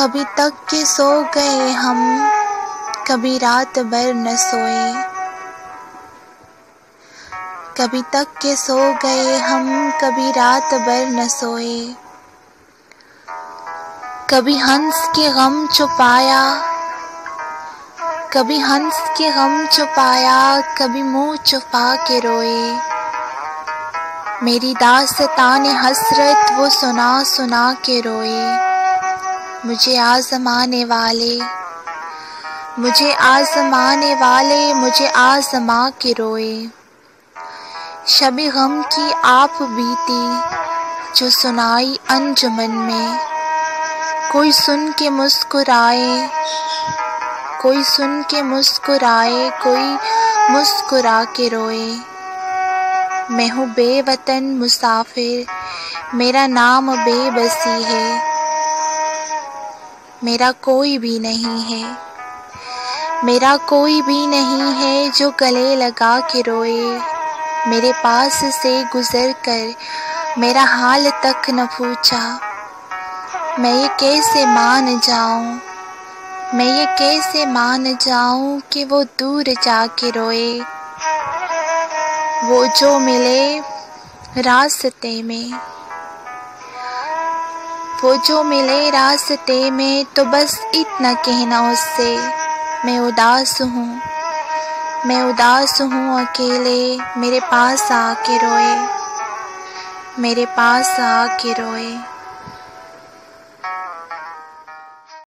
कभी तक के सो गए हम, कभी रात भर न सोए। कभी तक के सो गए हम, कभी रात भर न सोए। कभी हंस के गम छुपाया, कभी हंस के गम छुपाया, कभी मुंह छुपा के रोए। मेरी दास्ताने हसरत वो सुना सुना के रोए। मुझे आज़माने वाले, मुझे आज़माने वाले, मुझे आज़मा के रोए। शब गम की आप बीती जो सुनाई अंजुमन में। कोई सुन के मुस्कुराए, कोई सुन के मुस्कुराए, कोई मुस्कुरा के रोए। मैं हूँ बेवतन मुसाफिर, मेरा नाम बेबसी है। मेरा कोई भी नहीं है, मेरा कोई भी नहीं है जो गले लगा के रोए। मेरे पास से गुजर कर मेरा हाल तक न पूछा। मैं ये कैसे मान जाऊं, मैं ये कैसे मान जाऊं कि वो दूर जाके रोए। वो जो मिले रास्ते में, वो जो मिले रास्ते में, तो बस इतना कहना उससे, मैं उदास हूँ, मैं उदास हूँ अकेले। मेरे पास आके रोए, मेरे पास आके रोए।